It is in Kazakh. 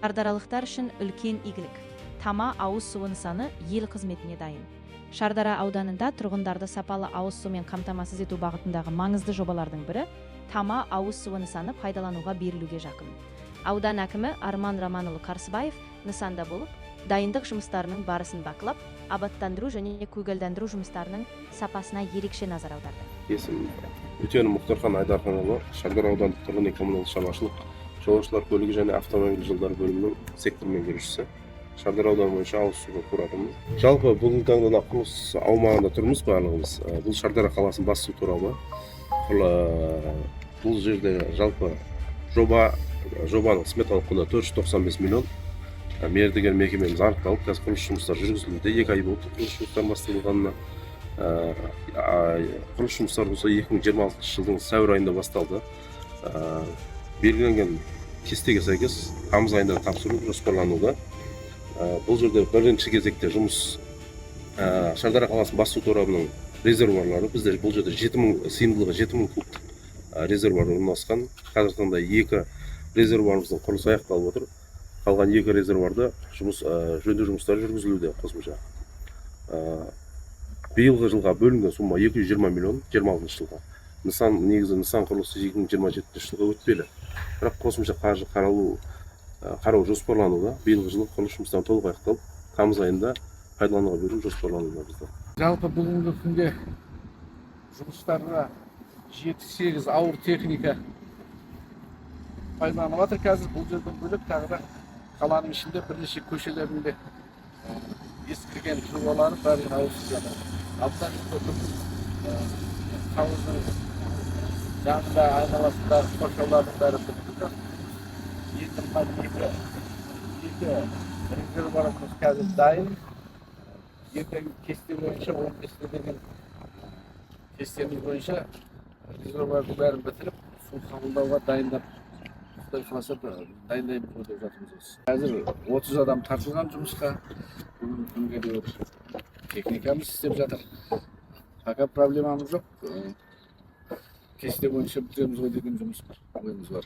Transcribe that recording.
Шардаралықтар үшін үлкен игілік. Тама ауыз суы нысаны ел қызметіне дайын. Шардара ауданында тұрғындарды сапалы ауыз сумен қамтамасыз ету бағытындағы маңызды жобалардың бірі Тама ауыз суы нысаны пайдалануға берілуге жақын. Аудан әкімі Арман Романұлы Қарсыбаев нысанда болып, дайындық жұмыстарының барысын бақылап, абаттандыру және көгалдандыру жұмыстарының сапасына ерекше назар аударды. Есімім Өтені Мұхтархан Айдарханұлы, Шардара аудандық тұрғын үй коммуналдық шаруашылық, жолаушылар көлігі және автомобиль жолдары бөлімінің сектор меңгерушісі. Шардара ауданы бойынша ауыз суға құрадымыз. Жалпы бүгінгі таңда құрылыс аумағында тұрмыз барлығымыз. Бұл Шардара қаласының бас су торабы. Бұл жерде жалпы жобаның сметалық құны 495 миллион. Мердігер мекемеміз анықталып, қазір құрылыс жұмыстары жүргізілуде. 2 ай болды құрылыс жұмыстары басталғанына. Құрылыс жұмыстары болса 2026 жылдың сәуір айында басталды. Белгіленген кестеге сәйкес тамыз айында тапсыру жоспарлануда. Бұл жерде бірінші кезекте жұмыс Шардара қаласының бас су торабының резервуарлары. Бізде бұл жерде сыйымдылығы 7000 куб резервуар орналасқан. Қазіргі таңда 2 резервуарымыздың құрылысы аяқталып отыр. Қалған 2 резервуарда жөндеу жұмыстары жүргізілуде қосымша. Биылғы жылға бөлінген сумма 220 миллион 26 жылға. Нысан құрылысы 2027 жылға өтпелі. Бірақ қосымша қаржы қарау жоспарлануда. Биылғы жылы құрылыс жұмыстарын толық аяқталып, тамыз айында пайдалануға беру жоспарлануда бізде. Жалпы бүгінгі күнде жұмыстарға 7-8 ауыр техника пайдаланып жатыр. Қазір бұл жерден бөлек тағы да қаланың ішінде бірнеше көшелерінде ескірген трубалары бәрі ауысып жатыр. Қаланың жанында айналасындағы қоршаулардың бәрі бітті. Екі резервуарымыз қазір дайын. Ертең кесте бойынша 15 деген кестеміз бойынша резервуардың бәрін бітіріп, су қабылдауға дайындап, Құдай қаласа дайындаймыз деп жатырмыз. Қазір 30 адам тартылған жұмысқа, бүгінгі күнге дейін техникамыз істеп жатыр. Пока проблемамыз жоқ. Кесте бойынша бітіреміз ғой деген жұмыс ойымыз бар.